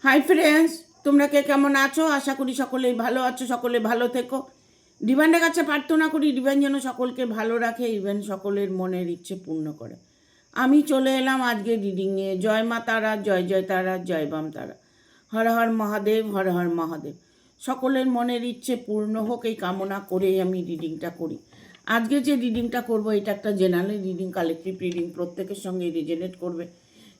Hi friends, তোমরা কে কেমন আছো? আশা করি সকলেই ভালো আছো, সকলে ভালো থেকো। ডিভাইনের কাছে প্রার্থনা করি ডিভাইন যেন সকলকে ভালো রাখে, ইভেন সকলের মনের ইচ্ছে পূর্ণ করে। আমি চলে এলাম আজকে রিডিং নিয়ে। জয় মা তারা, জয় জয় তারা, জয় বাম তারা। হর হর মহাদেব, হর হর মহাদেব। সকলের মনের ইচ্ছে পূর্ণ হোক এই কামনা করেই আমি রিডিংটা করি। আজকে যে রিডিংটা করব এটা একটা জেনারেল রিডিং, কালেকটিভ রিডিং, প্রত্যেকের সঙ্গে রিজনেট করবে।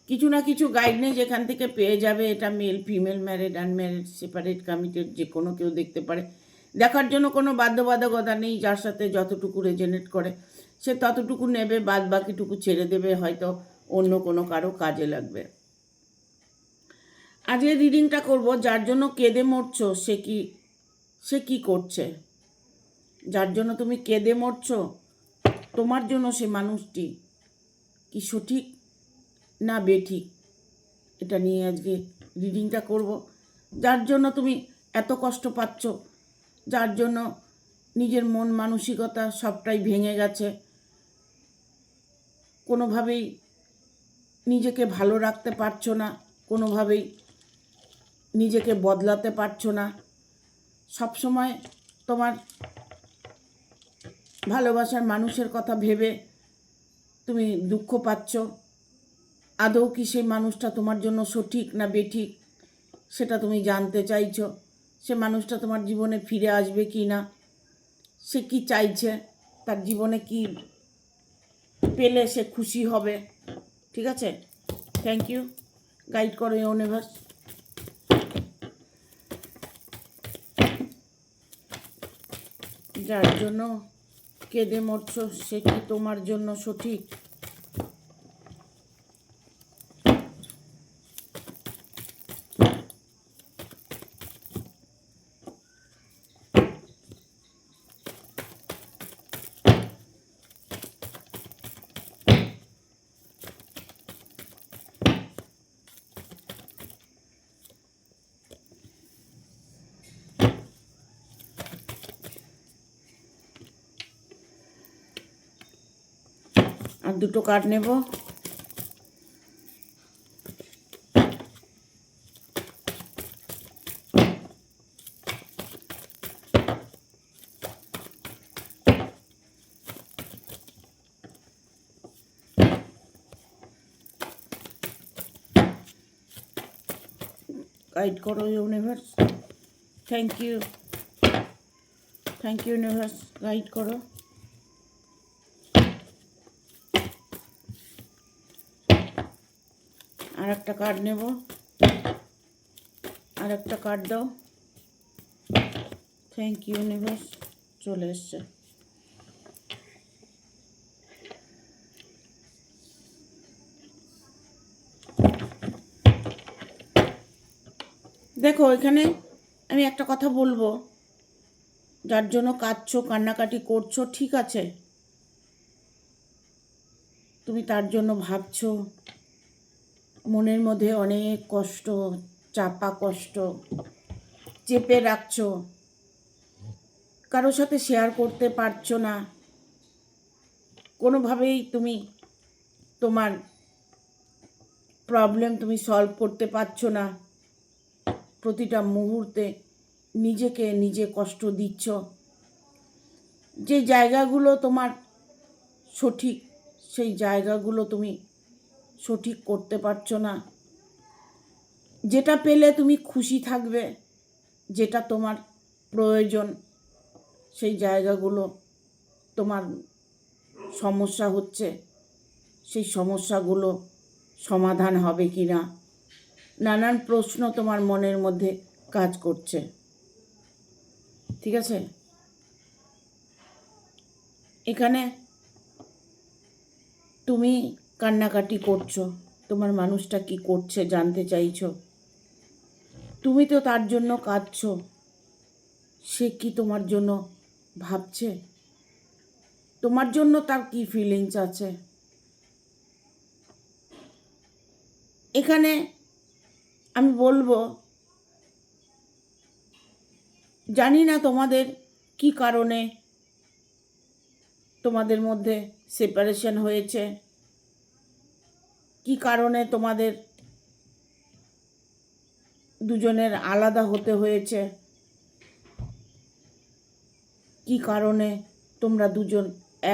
কিছু না কিছু গাইডলাইন যেখান থেকে পেয়ে যাবে। এটা male female, married unmarried, separate committed, যে কোনো কেউ দেখতে পারে। দেখার জন্য কোনো বাধ্যবাধকতা নেই। যার সাথে যতটুকু রেজনেট করে সে ততটুকু নেবে, বাদ বাকিটুকু ছেড়ে দেবে, হয়তো অন্য কোনো কারো কাজে লাগবে। আজকে রিডিংটা করব যার জন্য কেঁদে মরছো সে কি করছে। যার জন্য তুমি কেঁদে মরছো, তোমার জন্য সে মানুষটি কি সঠিক না বেঠিক, এটা নিয়ে আজকে রিডিংটা করব। যার জন্য তুমি এত কষ্ট পাচ্ছ, যার জন্য নিজের মন মানসিকতা সবটাই ভেঙে গেছে, কোনোভাবেই নিজেকে ভালো রাখতে পারছো না, কোনোভাবেই নিজেকে বদলাতে পারছো না, সবসময় তোমার ভালোবাসার মানুষের কথা ভেবে তুমি দুঃখ পাচ্ছ। আদৌ কি সেই মানুষটা তোমার জন্য সঠিক না বেঠিক সেটা তুমি জানতে চাইছো। সে মানুষটা তোমার জীবনে ফিরে আসবে কি না, সে কি চাইছে, তার জীবনে কি পেলে সে খুশি হবে। ঠিক আছে, থ্যাংক ইউ। গাইড করো ইউনিভার্স। যার জন্য কেঁদে মরছো সে কি তোমার জন্য সঠিক? আর দুটো কার্ড নেব। গাইড করো universe. Thank you, thank you universe, guide করো। আর একটা কার্ড নেব, আর একটা কার্ড দাও। থ্যাংক ইউ ইউনিভার্স, চলে এসছে। দেখো, এখানে আমি একটা কথা বলবো। যার জন্য কাঁদছো, কান্নাকাটি করছো, ঠিক আছে, তুমি তার জন্য ভাবছো, মনের মধ্যে অনেক কষ্ট, চাপা কষ্ট চেপে রাখছো, কারোর সাথে শেয়ার করতে পারছো না, কোনোভাবেই তুমি তোমার প্রবলেম তুমি সলভ করতে পারছো না। প্রতিটা মুহূর্তে নিজেকে নিজে কষ্ট দিচ্ছ। যে জায়গাগুলো তোমার সঠিক সেই জায়গাগুলো তুমি সঠিক করতে পারছো না। যেটা পেলে তুমি খুশি থাকবে, যেটা তোমার প্রয়োজন, সেই জায়গাগুলো তোমার সমস্যা হচ্ছে। সেই সমস্যাগুলো সমাধান হবে কি না, নানান প্রশ্ন তোমার মনের মধ্যে কাজ করছে। ঠিক আছে, এখানে তুমি কান্নাকাটি করছো, তোমার মানুষটা কি করছে জানতে চাইছো। তুমি তো তার জন্য কাঁদছো, সে কি তোমার জন্য ভাবছে, তোমার জন্য তার কি ফিলিংস আছে। এখানে আমি বলবো, জানি না তোমাদের কি কারণে তোমাদের মধ্যে সেপারেশন হয়েছে, কি কারণে তোমাদের দুজনের আলাদা হতে হয়েছে, কি কারণে তোমরা দুজন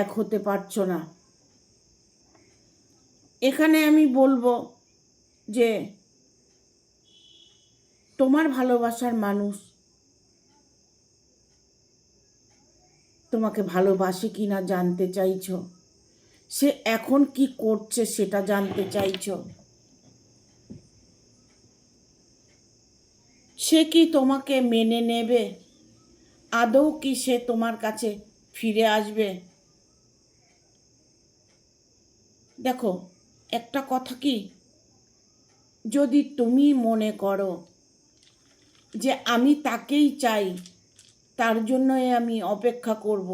এক হতে পারছো না। এখানে আমি বলবো যে তোমার ভালোবাসার মানুষ তোমাকে ভালোবাসে কি না জানতে চাইছো, সে এখন কি করছে সেটা জানতে চাইছো, সে কি তোমাকে মেনে নেবে, আদৌ কি সে তোমার কাছে ফিরে আসবে। দেখো একটা কথা কি, যদি তুমি মনে করো যে আমি তাকেই চাই, তার জন্যই আমি অপেক্ষা করব,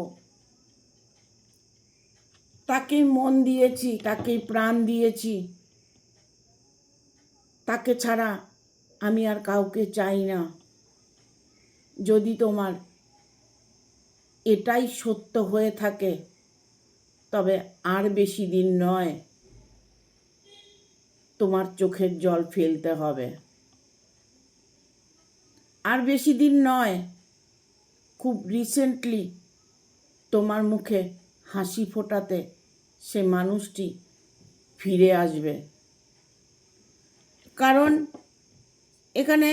তাকে মন দিয়েছি, তাকে প্রাণ দিয়েছি, তাকে ছাড়া আমি আর কাউকে চাই না, যদি তোমার এটাই সত্য হয়ে থাকে, তবে আর বেশি দিন নয়, তোমার চোখের জল ফেলতে হবে। আর বেশি দিন নয়, খুব রিসেন্টলি তোমার মুখে হাসি ফোটাতে সে মানুষটি ফিরে আসবে। কারণ এখানে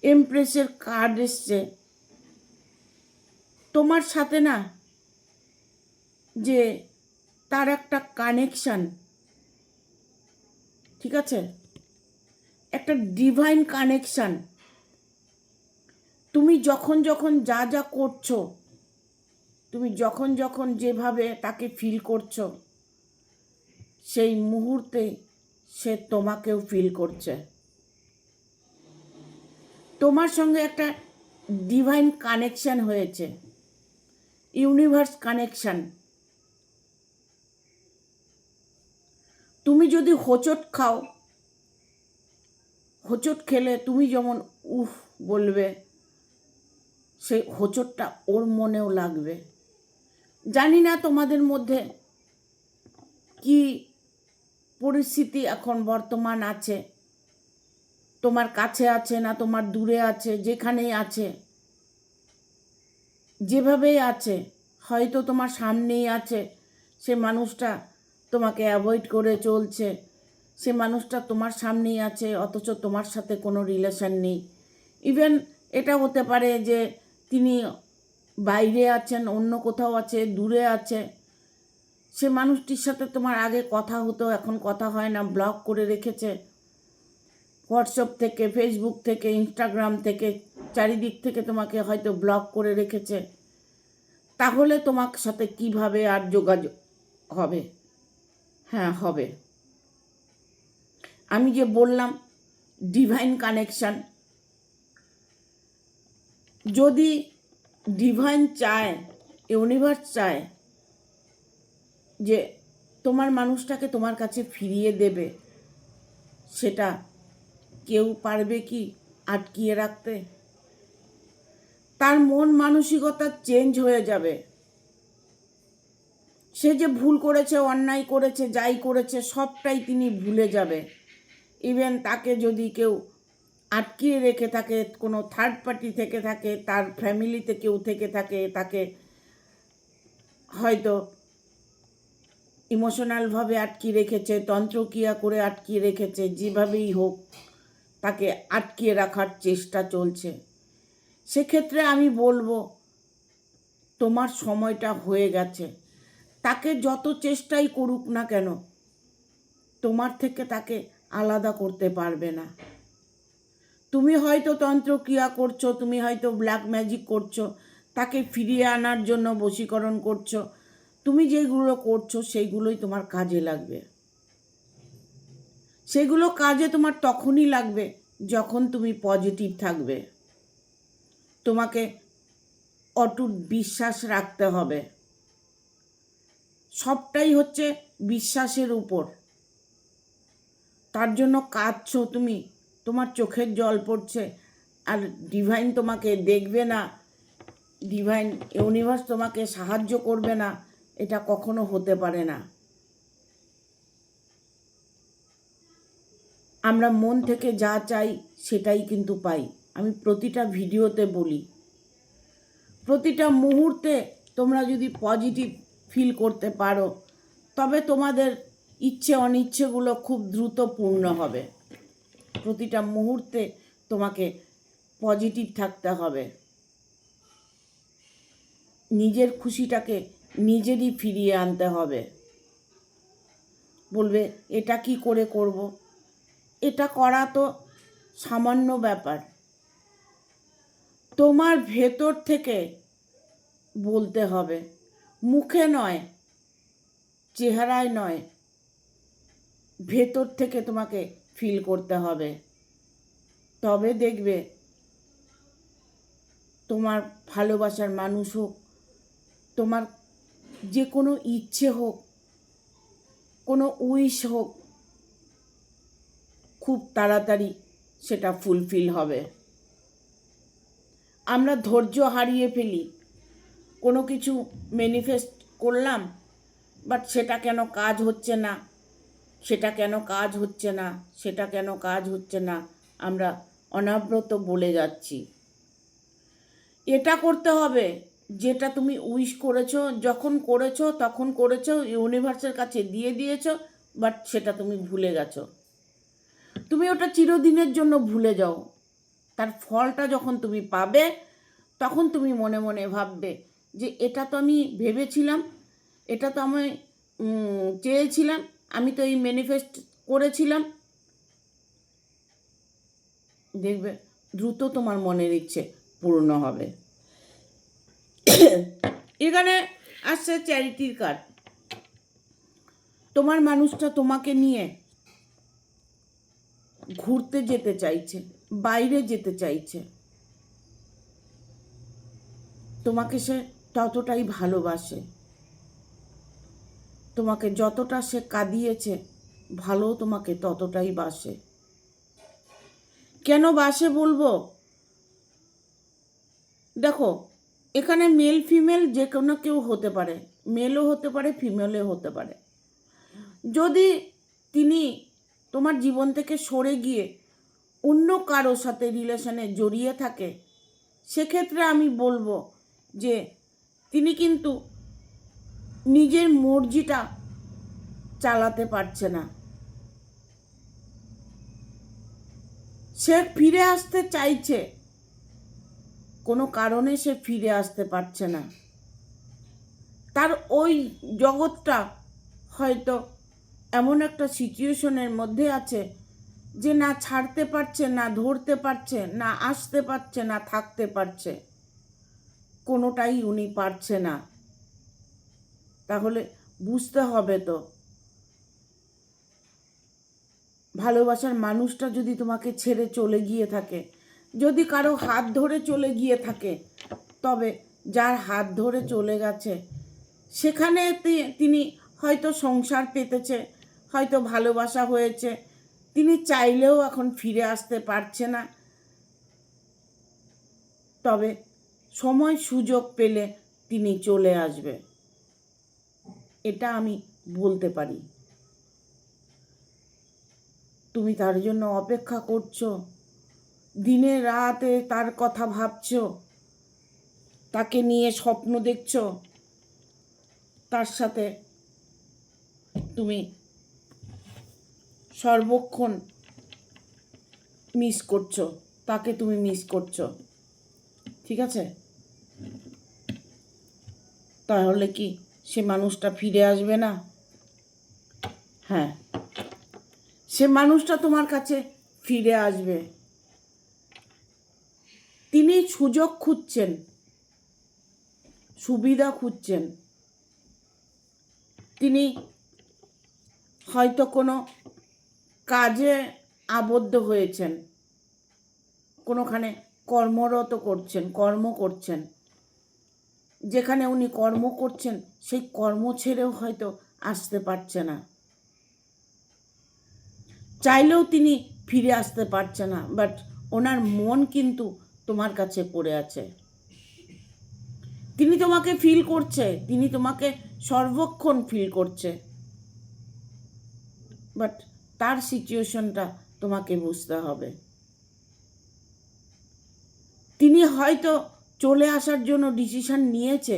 এমপ্রেসের কার্ড এসছে, তোমার সাথে না যে তার একটা কানেকশান, ঠিক আছে, একটা ডিভাইন কানেকশান। তুমি যখন যখন যা যা করছো, তুমি যখন যখন যেভাবে তাকে ফিল করছো, সেই মুহূর্তে সে তোমাকেও ফিল করছে। তোমার সঙ্গে একটা ডিভাইন কানেকশান হয়েছে, ইউনিভার্স কানেকশান। তুমি যদি হোঁচট খাও, হোঁচট খেলে তুমি যেমন উফ বলবে, সেই হোঁচটটা ওর মনেও লাগবে। জানি না তোমাদের মধ্যে কি পরিস্থিতি এখন বর্তমান আছে, তোমার কাছে আছে না তোমার দূরে আছে, যেখানেই আছে, যেভাবেই আছে, হয়তো তোমার সামনেই আছে, সে মানুষটা তোমাকে অ্যাভয়েড করে চলছে, সে মানুষটা তোমার সামনেই আছে অথচ তোমার সাথে কোনো রিলেশন নেই। ইভেন এটা হতে পারে যে তিনি বাইরে আছেন, অন্য কোথাও আছে, দূরে আছে, সে মানুষটির সাথে তোমার আগে কথা হতো, এখন কথা হয় না, ব্লক করে রেখেছে, হোয়াটসঅ্যাপ থেকে, ফেসবুক থেকে, ইনস্টাগ্রাম থেকে, চারিদিক থেকে তোমাকে হয়তো ব্লক করে রেখেছে। তাহলে তোমার সাথে কিভাবে আর যোগাযোগ হবে? হ্যাঁ হবে। আমি যে বললাম ডিভাইন কানেকশান, যদি ডিভাইন চায়, ইউনিভার্স চায় যে তোমার মানুষটাকে তোমার কাছে ফিরিয়ে দেবে, সেটা কেউ পারবে কি আটকিয়ে রাখতে? তার মন মানসিকতা চেঞ্জ হয়ে যাবে। সে যে ভুল করেছে, অন্যায় করেছে, যাই করেছে সবটাই তিনি ভুলে যাবে। ইভেন তাকে যদি কেউ আটকিয়ে রেখে থাকে, কোনো থার্ড পার্টি থেকে থাকে, তার ফ্যামিলিতে কেউ থেকে থাকে, তাকে হয়তো ইমোশনালভাবে আটকিয়ে রেখেছে, তন্ত্রক্রিয়া করে আটকিয়ে রেখেছে, যেভাবেই হোক তাকে আটকিয়ে রাখার চেষ্টা চলছে, সেক্ষেত্রে আমি বলবো তোমার সময়টা হয়ে গেছে। তাকে যত চেষ্টাই করুক না কেন, তোমার থেকে তাকে আলাদা করতে পারবে না। তুমি হয়তো তন্ত্রক্রিয়া করছো, তুমি হয়তো ব্ল্যাক ম্যাজিক করছো, তাকে ফিরিয়ে আনার জন্য বশীকরণ করছো, তুমি যেগুলো করছো সেইগুলোই তোমার কাজে লাগবে। সেগুলো কাজে তোমার তখনই লাগবে যখন তুমি পজিটিভ থাকবে। তোমাকে অটুট বিশ্বাস রাখতে হবে। সবটাই হচ্ছে বিশ্বাসের উপর। তার জন্য কাঁদছো তুমি, তোমার চোখের জল পড়ছে, আর ডিভাইন তোমাকে দেখবে না, ডিভাইন ইউনিভার্স তোমাকে সাহায্য করবে না, এটা কখনো হতে পারে না। আমরা মন থেকে যা চাই সেটাই কিন্তু পাই। আমি প্রতিটা ভিডিওতে বলি, প্রতিটা মুহূর্তে তোমরা যদি পজিটিভ ফিল করতে পারো তবে তোমাদের ইচ্ছে অনিচ্ছেগুলো খুব দ্রুত পূর্ণ হবে। প্রতিটা মুহূর্তে তোমাকে পজিটিভ থাকতে হবে। নিজের খুশিটাকে নিজেরই ফিরিয়ে আনতে হবে। বলবে এটা কি করে করব, এটা করা তো সামান্য ব্যাপার। তোমার ভেতর থেকে বলতে হবে, মুখে নয়, চেহারায় নয়, ভেতর থেকে তোমাকে ফিল করতে হবে। তবে দেখবে তোমার ভালোবাসার মানুষ হোক, তোমার যে কোনো ইচ্ছে হোক, কোনো উইশ হোক, খুব তাড়াতাড়ি সেটা ফুলফিল হবে। আমরা ধৈর্য হারিয়ে ফেলি, কোনো কিছু ম্যানিফেস্ট করলাম, বাট সেটা কেন কাজ হচ্ছে না, সেটা কেন কাজ হচ্ছে না, সেটা কেন কাজ হচ্ছে না, আমরা অনবরত বলে যাচ্ছি। এটা করতে হবে যেটা তুমি উইশ করেছো, যখন করেছো তখন করেছো, ইউনিভার্সের কাছে দিয়ে দিয়েছো, বাট সেটা তুমি ভুলে গেছো। তুমি ওটা চিরদিনের জন্য ভুলে যাও। তার ফলটা যখন তুমি পাবে তখন তুমি মনে মনে ভাববে যে এটা তো আমি ভেবেছিলাম, এটা তো আমি চেয়েছিলাম, আমি তো এই ম্যানিফেস্ট করেছিলাম। দেখবে দ্রুত তোমার মনের ইচ্ছে পূর্ণ হবে। এখানে আসছে চ্যারিটির কার্ড। তোমার মানুষটা তোমাকে নিয়ে ঘুরতে যেতে চাইছে, বাইরে যেতে চাইছে। তোমাকে সে ততটাই ভালোবাসে। তোমাকে যতটা সে কাঁদিয়েছে, ভালো তোমাকে ততটাই বাসে। কেন বাসে বলবো, দেখো এখানে মেল ফিমেল যে কোনো কেউ হতে পারে, মেলও হতে পারে, ফিমেলও হতে পারে। যদি তিনি তোমার জীবন থেকে সরে গিয়ে অন্য কারোর সাথে রিলেশনে জড়িয়ে থাকে, সেক্ষেত্রে আমি বলবো যে তিনি কিন্তু নিজের মর্জিটা চালাতে পারছে না। সে ফিরে আসতে চাইছে, কোনো কারণে সে ফিরে আসতে পারছে না। তার ওই জগৎটা হয়তো এমন একটা সিচুয়েশনের মধ্যে আছে যে না ছাড়তে পারছে, না ধরতে পারছে, না আসতে পারছে, না থাকতে পারছে, কোনোটাই উনি পারছে না। তাহলে বুঝতে হবে তো, ভালোবাসার মানুষটা যদি তোমাকে ছেড়ে চলে গিয়ে থাকে, যদি কারো হাত ধরে চলে গিয়ে থাকে, তবে যার হাত ধরে চলে গেছে সেখানে তিনি হয়তো সংসার পেতেছে, হয়তো ভালোবাসা হয়েছে, তিনি চাইলেও এখন ফিরে আসতে পারছে না। তবে সময় সুযোগ পেলে তিনি চলে আসবে, এটা আমি বলতে পারি। তুমি তার জন্য অপেক্ষা করছো, দিনে রাতে তার কথা ভাবছো, তাকে নিয়ে স্বপ্ন দেখছো, তার সাথে তুমি সর্বক্ষণ মিস করছো, তাকে তুমি মিস করছো, ঠিক আছে? তাহলে কি সে মানুষটা ফিরে আসবে না? হ্যাঁ, সে মানুষটা তোমার কাছে ফিরে আসবে। তিনি সুযোগ খুঁজছেন, সুবিধা খুঁজছেন। তিনি হয়তো কোনো কাজে আবদ্ধ হয়েছেন, কোনোখানে কর্ম করছেন। যেখানে উনি কর্ম করছেন সেই কর্ম ছেড়েও হয়তো আসতে পারছে না, চাইলেও তিনি ফিরে আসতে পারছে না, বাট ওনার মন কিন্তু তোমার কাছে পড়ে আছে। তিনি তোমাকে ফিল করছে, তিনি তোমাকে সর্বক্ষণ ফিল করছে, বাট তার সিচুয়েশনটা তোমাকে বুঝতে হবে। তিনি হয়তো চলে আসার জন্য ডিসিশন নিয়েছে,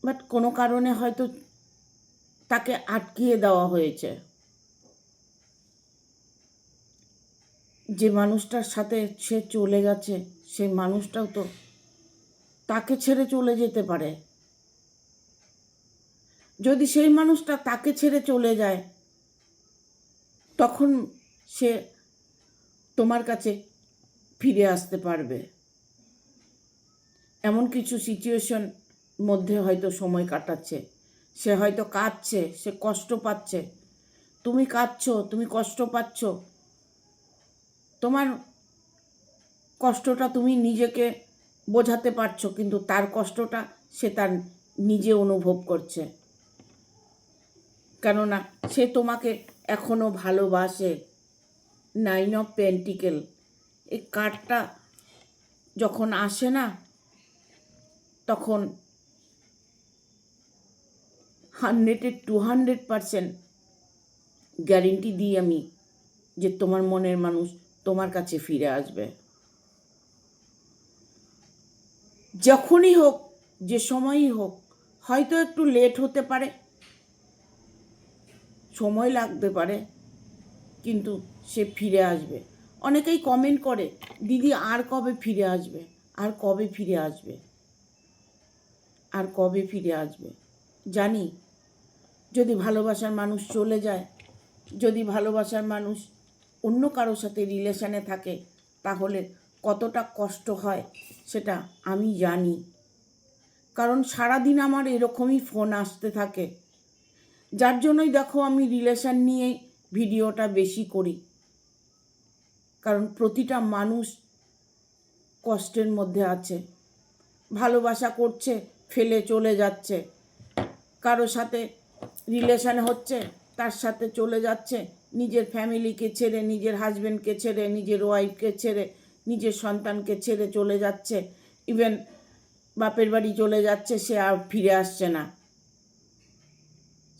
বাট কোনো কারণে হয়তো তাকে আটকিয়ে দেওয়া হয়েছে। যে মানুষটার সাথে সে চলে গেছে সেই মানুষটাও তো তাকে ছেড়ে চলে যেতে পারে। যদি সেই মানুষটা তাকে ছেড়ে চলে যায়, তখন সে তোমার কাছে ফিরে আসতে পারবে। এমন কিছু সিচুয়েশন মধ্যে হয়তো সময় কাটাচ্ছে, সে হয়তো কাঁদছে, সে কষ্ট পাচ্ছে। তুমি কাঁদছো, তুমি কষ্ট পাচ্ছ, তোমার কষ্টটা তুমি নিজেকে বোঝাতে পারছো, কিন্তু তার কষ্টটা সে তার নিজে অনুভব করছে। কেননা সে তোমাকে এখনো ভালোবাসে। 9 অফ পেন্টিকেল, এই কার্ডটা যখন আসে না, তখন 200% গ্যারেন্টি দিই আমি যে তোমার মনের মানুষ তোমার কাছে ফিরে আসবে। যখনই হোক, যে সময়ই হোক, হয়তো একটু লেট হতে পারে, সময় লাগতে পারে, কিন্তু সে ফিরে আসবে। অনেকেই কমেন্ট করে, দিদি আর কবে ফিরে আসবে, আর কবে ফিরে আসবে, আর কবে ফিরে আসবে। জানি যদি ভালোবাসার মানুষ চলে যায়, যদি ভালোবাসার মানুষ অন্য কারোর সাথে রিলেশনে থাকে, তাহলে কতটা কষ্ট হয় সেটা আমি জানি। কারণ সারাদিন আমার এরকমই ফোন আসতে থাকে, যার জন্যই দেখো আমি রিলেশন নিয়ে ভিডিওটা বেশি করি। কারণ প্রতিটা মানুষ কষ্টের মধ্যে আছে, ভালোবাসা করছে, ফেলে চলে যাচ্ছে, কারোর সাথে রিলেশন হচ্ছে, তার সাথে চলে যাচ্ছে, নিজের ফ্যামিলিকে ছেড়ে, নিজের হাজব্যান্ডকে ছেড়ে, নিজের ওয়াইফকে ছেড়ে, নিজের সন্তানকে ছেড়ে চলে যাচ্ছে, ইভেন বাপের বাড়ি চলে যাচ্ছে, সে আর ফিরে আসছে না।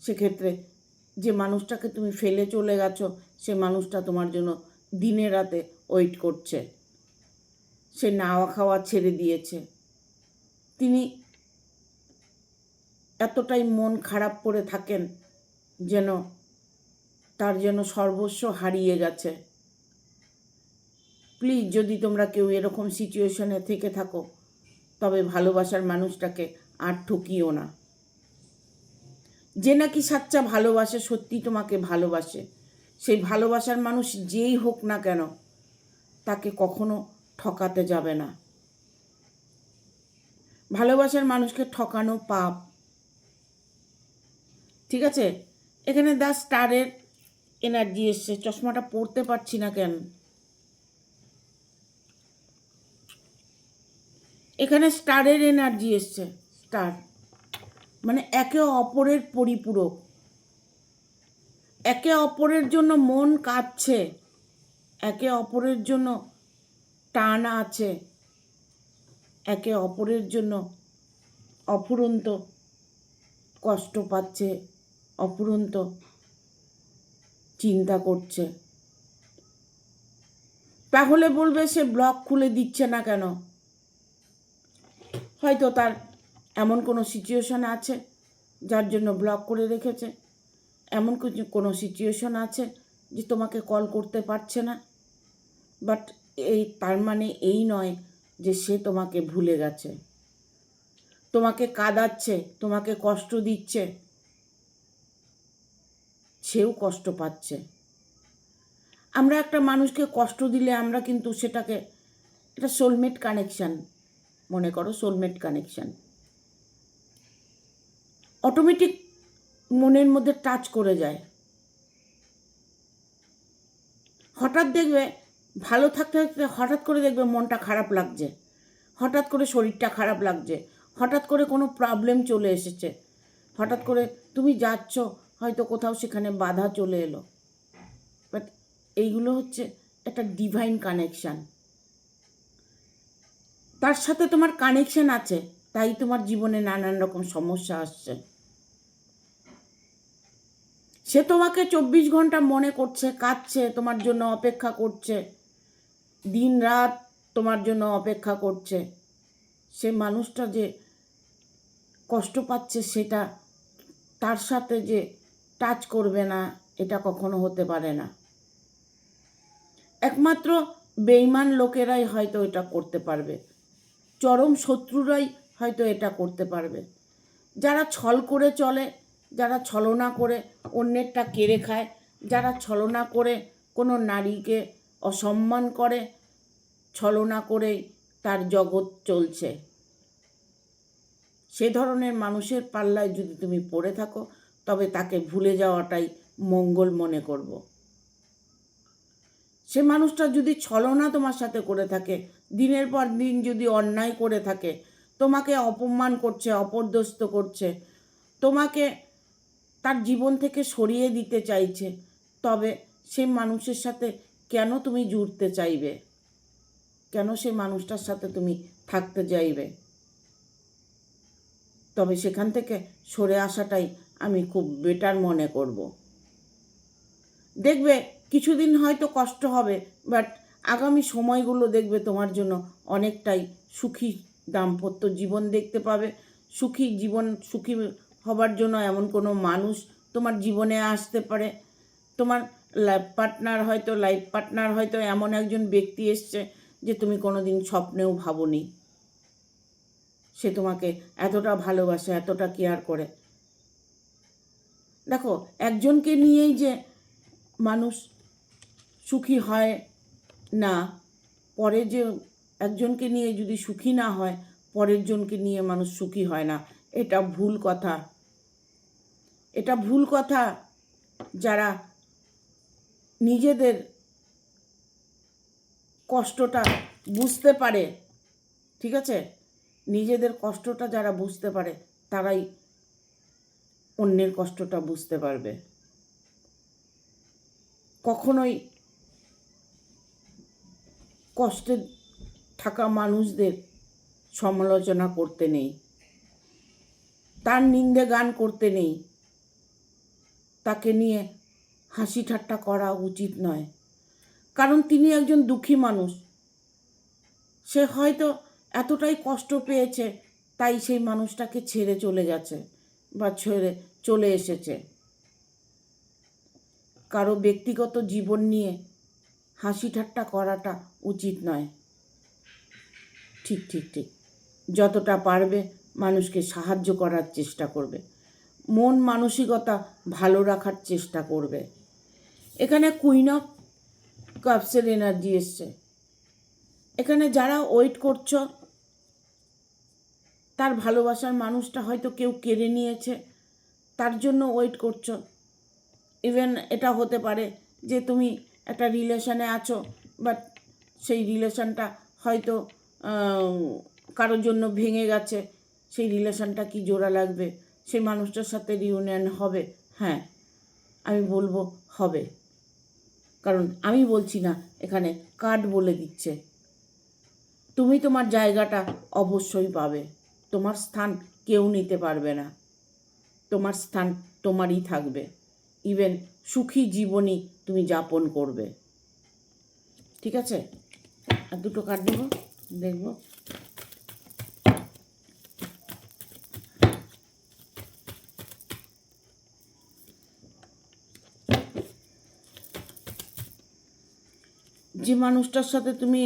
সেক্ষেত্রে যে মানুষটাকে তুমি ফেলে চলে গেছো, সে মানুষটা তোমার জন্য দিনে রাতে ওয়েট করছে। সে নাওয়া খাওয়া ছেড়ে দিয়েছে, তিনি এতটাই মন খারাপ করে থাকেন যেন তার যেন সর্বস্ব হারিয়ে গেছে। প্লিজ, যদি তোমরা কেউ এরকম সিচুয়েশনে থেকে থাকো, তবে ভালোবাসার মানুষটাকে আর ঠকিও না। যে নাকি সাচ্চা ভালোবাসে, সত্যি তোমাকে ভালোবাসে, সেই ভালোবাসার মানুষ যেই হোক না কেন, তাকে কখনো ঠকাতে যাবে না। ভালোবাসার মানুষকে ঠকানো পাপ। ঠিক আছে, এখানে দ্য স্টারের এনার্জি এসছে। চশমাটা পরতে পারছি না কেন। এখানে স্টারের এনার্জি এসছে। স্টার মানে একে অপরের পরিপূরক, একে অপরের জন্য মন কাঁদছে, একে অপরের জন্য টান আছে, একে অপরের জন্য অফুরন্ত কষ্ট পাচ্ছে, অফুরন্ত চিন্তা করছে। তাহলে বলবে সে ব্লগ খুলে দিচ্ছে না কেন? হয়তো তার এমন কোনো সিচুয়েশন আছে যার জন্য ব্লক করে রেখেছে, এমন কোনো সিচুয়েশন আছে যে তোমাকে কল করতে পারছে না। বাট তার মানে এই নয় যে সে তোমাকে ভুলে গেছে, তোমাকে কাঁদাচ্ছে, তোমাকে কষ্ট দিচ্ছে, সেও কষ্ট পাচ্ছে। আমরা একটা মানুষকে কষ্ট দিলে আমরা কিন্তু সেটাকে, এটা সোলমেট কানেকশান মনে করো, সোলমেট কানেকশান অটোমেটিক মনের মধ্যে টাচ করে যায়। হঠাৎ দেখবে ভালো থাকতে থাকতে হঠাৎ করে দেখবে মনটা খারাপ লাগছে, হঠাৎ করে শরীরটা খারাপ লাগছে, হঠাৎ করে কোনো প্রবলেম চলে এসেছে, হঠাৎ করে তুমি যাচ্ছ হয়তো কোথাও, সেখানে বাধা চলে এলো। বাট এইগুলো হচ্ছে একটা ডিভাইন কানেকশান। তার সাথে তোমার কানেকশান আছে, তাই তোমার জীবনে নানান রকম সমস্যা আসছে। সে তোমাকে 24 ঘন্টা মনে করছে, কাঁদছে, তোমার জন্য অপেক্ষা করছে, দিন রাত তোমার জন্য অপেক্ষা করছে। সে মানুষটা যে কষ্ট পাচ্ছে সেটা তার সাথে যে টাচ করবে না, এটা কখনো হতে পারে না। একমাত্র বেঈমান লোকেরাই হয়তো এটা করতে পারবে, চরম শত্রুরাই হয়তো এটা করতে পারবে। যারা ছল করে চলে, যারা ছলনা করে অন্যেরটা কেড়ে খায়, যারা ছলনা করে কোনো নারীকে অসম্মান করে, ছলনা করেই তার জগৎ চলছে, সে ধরনের মানুষের পাল্লায় যদি তুমি পড়ে থাকো, তবে তাকে ভুলে যাওয়াটাই মঙ্গল মনে করব। সে মানুষটা যদি ছলনা তোমার সাথে করে থাকে, দিনের পর দিন যদি অন্যায় করে থাকে, তোমাকে অপমান করছে, অপদস্থ করছে, তোমাকে তার জীবন থেকে সরিয়ে দিতে চাইছে, তবে সেই মানুষের সাথে কেন তুমি জুড়তে চাইবে? কেন সেই মানুষটার সাথে তুমি থাকতে চাইবে? তবে সেখান থেকে সরে আসাটাই আমি খুব বেটার মনে করব। দেখবে কিছুদিন হয়তো কষ্ট হবে, বাট আগামী সময়গুলো দেখবে তোমার জন্য অনেকটাই সুখী দাম্পত্য জীবন দেখতে পাবে। সুখী জীবন, সুখী হবার জন্য এমন কোনো মানুষ তোমার জীবনে আসতে পারে। তোমার লাইফ পার্টনার হয়তো এমন একজন ব্যক্তি এসছে যে তুমি কোনো দিন স্বপ্নেও ভাবোনি। সে তোমাকে এতটা ভালোবাসে, এতটা কেয়ার করে। দেখো, একজনকে নিয়েই যে মানুষ সুখী হয় না, পরে যে একজনকে নিয়ে যদি সুখী না হয়, পরের জনকে নিয়ে মানুষ সুখী হয় না, এটা ভুল কথা। এটা ভুল কথা। যারা নিজেদের কষ্টটা বুঝতে পারে, ঠিক আছে, নিজেদের কষ্টটা যারা বুঝতে পারে, তারাই অন্যের কষ্টটা বুঝতে পারবে। কখনোই কষ্টে থাকা মানুষদের সমালোচনা করতে নেই, তার নিন্দে গান করতে নেই, তাকে নিয়ে হাসি ঠাট্টা করা উচিত নয়। কারণ তিনি একজন দুঃখী মানুষ। সে হয়তো এতটাই কষ্ট পেয়েছে, তাই সেই মানুষটাকে ছেড়ে চলে গেছে বা ছেড়ে চলে এসেছে। কারো ব্যক্তিগত জীবন নিয়ে হাসি ঠাট্টা করাটা উচিত নয়। ঠিক ঠিক ঠিক যতটা পারবে মানুষকে সাহায্য করার চেষ্টা করবে, মন মানসিকতা ভালো রাখার চেষ্টা করবে। এখানে কুইন অফ কাপসের এনার্জি এসছে। এখানে যারা ওয়েট করছো, তার ভালোবাসার মানুষটা হয়তো কেউ কেড়ে নিয়েছে, তার জন্য ওয়েট করছো। ইভেন এটা হতে পারে যে তুমি একটা রিলেশনে আছো, বাট সেই রিলেশনটা হয়তো কারোর জন্য ভেঙে গেছে। সেই রিলেশনটা কি জোড়া লাগবে? সেই মানুষটার সাথে রিউনিয়ন হবে? হ্যাঁ, আমি বলবো হবে। কারণ আমি বলছি না, এখানে কার্ড বলে দিচ্ছে। তুমি তোমার জায়গাটা অবশ্যই পাবে। তোমার স্থান কেউ নিতে পারবে না। তোমার স্থান তোমারই থাকবে। ইভেন সুখী জীবনই তুমি যাপন করবে। ঠিক আছে, আর দুটো কার্ড দেব, দেখব। যে মানুষটার সাথে তুমি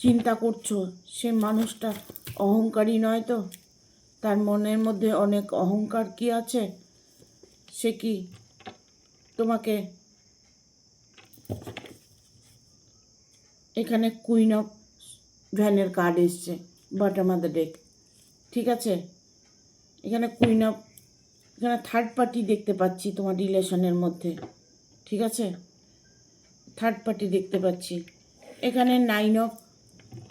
চিন্তা করছো, সে মানুষটা অহংকারী নয় তো? তার মনের মধ্যে অনেক অহংকার কি আছে? সে কি তোমাকে, এখানে কুইন অফ ভ্যানের কার্ড এসছে, বটম অফ দ্য ডেক। ঠিক আছে, এখানে কুইন অফ, এখানে থার্ড পার্টি দেখতে পাচ্ছি তোমার রিলেশনের মধ্যে। ঠিক আছে, থার্ড পার্টি দেখতে পাচ্ছি। এখানে 9 অফ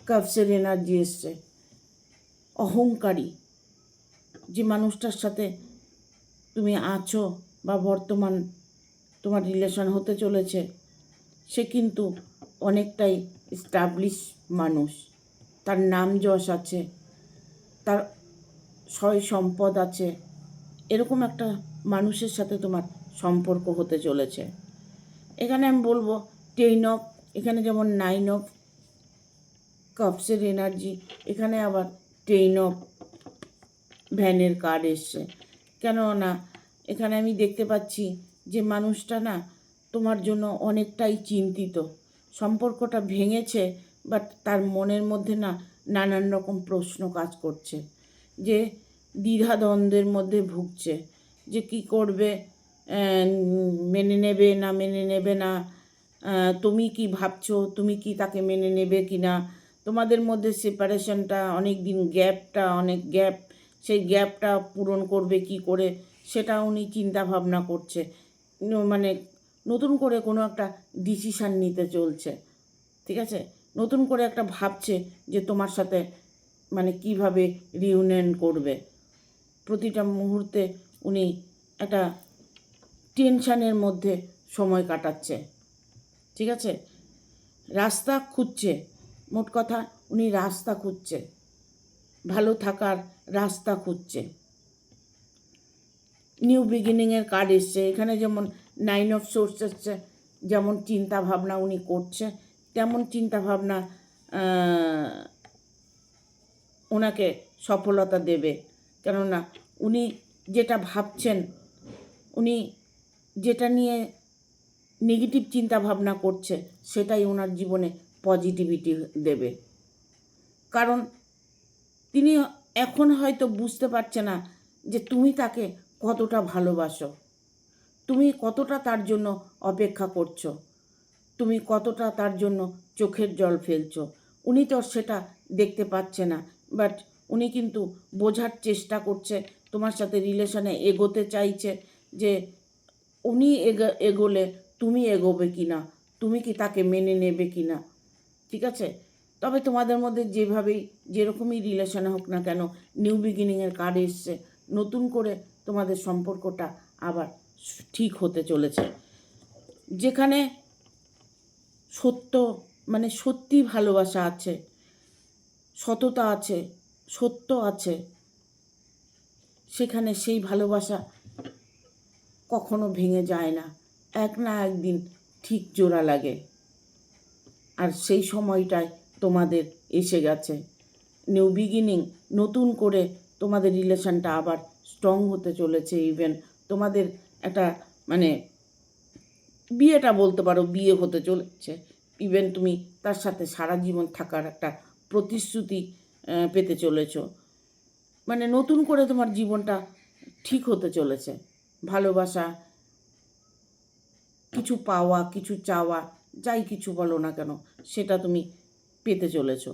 কাপসের এনার্জি এসছে। অহংকারী যে মানুষটার সাথে তুমি আছো বা বর্তমান তোমার রিলেশন হতে চলেছে, সে কিন্তু অনেকটাই এস্টাবলিশ মানুষ। তার নাম যশ আছে, তার সয় সম্পদ আছে, এরকম একটা মানুষের সাথে তোমার সম্পর্ক হতে চলেছে। এখানে আমি বলবো 10 অফ, এখানে যেমন 9 অফ কাপসের এনার্জি, এখানে আবার 10 অফ ভ্যানের কার্ড এসছে। কেননা এখানে আমি দেখতে পাচ্ছি যে মানুষটা না তোমার জন্য অনেকটাই চিন্তিত। সম্পর্কটা ভেঙেছে, বাট তার মনের মধ্যে না নানান রকম প্রশ্ন কাজ করছে, যে দ্বিধাদ্বন্দ্বের মধ্যে ভুগছে, যে কি করবে, মেনে নেবে না মেনে নেবে না, তুমি কি ভাবছো, তুমি কি তাকে মেনে নেবে কি না, তোমাদের মধ্যে সেপারেশনটা অনেক দিন, অনেক গ্যাপ, সেই গ্যাপটা পূরণ করবে কি করে সেটা উনি চিন্তা ভাবনা করছে। মানে নতুন করে কোনো একটা ডিসিশান নিতে চলছে, ঠিক আছে, নতুন করে একটা ভাবছে যে তোমার সাথে মানে কিভাবে রিউনিয়ন করবে। প্রতিটা মুহূর্তে উনি একটা টেনশানের মধ্যে সময় কাটাচ্ছে, ঠিক আছে, রাস্তা খুঁজছে। মোট কথা উনি রাস্তা খুঁজছে, ভালো থাকার রাস্তা খুঁজছে। নিউ বিগিনিংয়ের কার্ড এসছে। এখানে যেমন 9 অফ সোর্স এসছে, যেমন চিন্তা ভাবনা উনি করছে তেমন চিন্তা ভাবনা ওনাকে সফলতা দেবে। কেননা উনি যেটা ভাবছেন, উনি যেটা নিয়ে নেগেটিভ চিন্তা ভাবনা করছে, সেটাই ওনার জীবনে পজিটিভিটি দেবে। কারণ তিনি এখন হয়তো বুঝতে পারছে না যে তুমি তাকে কতটা ভালোবাসো, তুমি কতটা তার জন্য অপেক্ষা করছো, তুমি কতটা তার জন্য চোখের জল ফেলছো। উনি তো সেটা দেখতে পাচ্ছে না, বাট উনি কিন্তু বোঝার চেষ্টা করছে, তোমার সাথে রিলেশনে এগোতে চাইছে, যে উনি এগোলে তুমি এগোবে কি না, তুমি কি তাকে মেনে নেবে কি না, ঠিক আছে। তবে তোমাদের মধ্যে যেভাবেই যেরকমই রিলেশনে হোক না কেন, নিউ বিগিনিংয়ের কার্ড এসছে, নতুন করে তোমাদের সম্পর্কটা আবার ঠিক হতে চলেছে। যেখানে সত্য মানে সত্যি ভালোবাসা আছে, সততা আছে, সত্য আছে, সেখানে সেই ভালোবাসা কখনো ভেঙে যায় না, এক না একদিন ঠিক জোড়া লাগে। আর সেই সময়টায় তোমাদের এসে গেছে। নিউ বিগিনিং, নতুন করে তোমাদের রিলেশনটা আবার স্ট্রং হতে চলেছে। ইভেন তোমাদের একটা মানে বিয়েটা বলতে পারো, বিয়ে হতে চলেছে। ইভেন তুমি তার সাথে সারা জীবন থাকার একটা প্রতিশ্রুতি পেতে চলেছ। মানে নতুন করে তোমার জীবনটা ঠিক হতে চলেছে। ভালোবাসা, কিছু পাওয়া, কিছু চাওয়া, যাই কিছু বলো না কেন, সেটা তুমি পেতে চলেছ।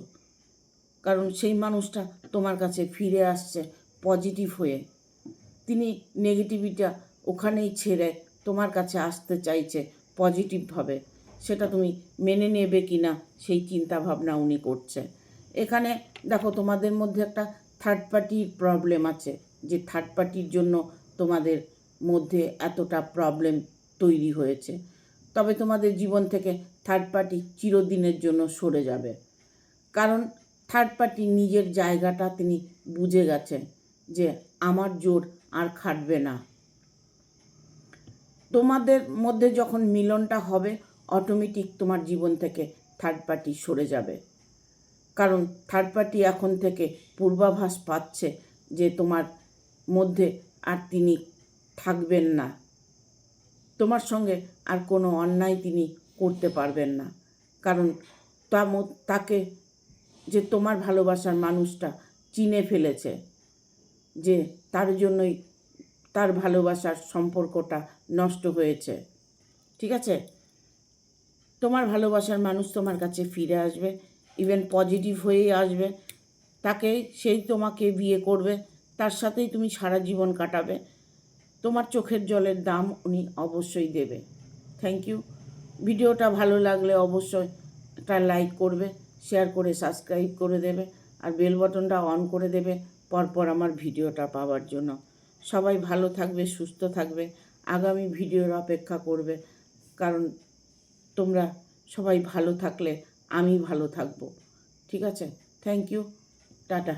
কারণ সেই মানুষটা তোমার কাছে ফিরে আসছে পজিটিভ হয়ে। তিনি নেগেটিভিটা ওখানেই ছেড়ে তোমার কাছে আসতে চাইছে পজিটিভভাবে। সেটা তুমি মেনে নেবে কি না সেই চিন্তা ভাবনা উনি করছে। এখানে দেখো তোমাদের মধ্যে একটা থার্ড পার্টির প্রবলেম আছে, যে থার্ড পার্টির জন্য তোমাদের মধ্যে এতটা প্রবলেম তৈরি হয়েছে। তবে তোমাদের জীবন থেকে থার্ড পার্টি চিরদিনের জন্য সরে যাবে। কারণ থার্ড পার্টি নিজের জায়গাটা তিনি বুঝে গেছেন, যে আমার জোর আর খাটবে না। তোমাদের মধ্যে যখন মিলনটা হবে, অটোমেটিক তোমার জীবন থেকে থার্ড পার্টি সরে যাবে। কারণ থার্ড পার্টি এখন থেকে পূর্বাভাস পাচ্ছে যে তোমার মধ্যে আর তিনি থাকবেন না, তোমার সঙ্গে আর কোনো অন্যায় তিনি করতে পারবেন না। কারণ তাকে যে তোমার ভালোবাসার মানুষটা চিনে ফেলেছে, যে তার জন্যই তার ভালোবাসার সম্পর্কটা নষ্ট হয়েছে, ঠিক আছে। তোমার ভালোবাসার মানুষ তোমার কাছে ফিরে আসবে, ইভেন পজিটিভ হয়েই আসবে। সেই তোমাকে বিয়ে করবে, তার সাথেই তুমি সারা জীবন কাটাবে। তোমার চোখের জলের দাম উনি অবশ্যই দেবে। Thank you. ভিডিওটা ভালো লাগলে অবশ্যই একটা লাইক করবে, শেয়ার করে সাবস্ক্রাইব করে দেবে, আর বেল বাটনটা অন করে দেবে পরপর আমার ভিডিওটা পাওয়ার জন্য। সবাই ভালো থাকবে, সুস্থ থাকবে, আগামী ভিডিওর অপেক্ষা করবে। কারণ তোমরা সবাই ভালো থাকলে আমি ভালো থাকবো, ঠিক আছে। Thank you, tata.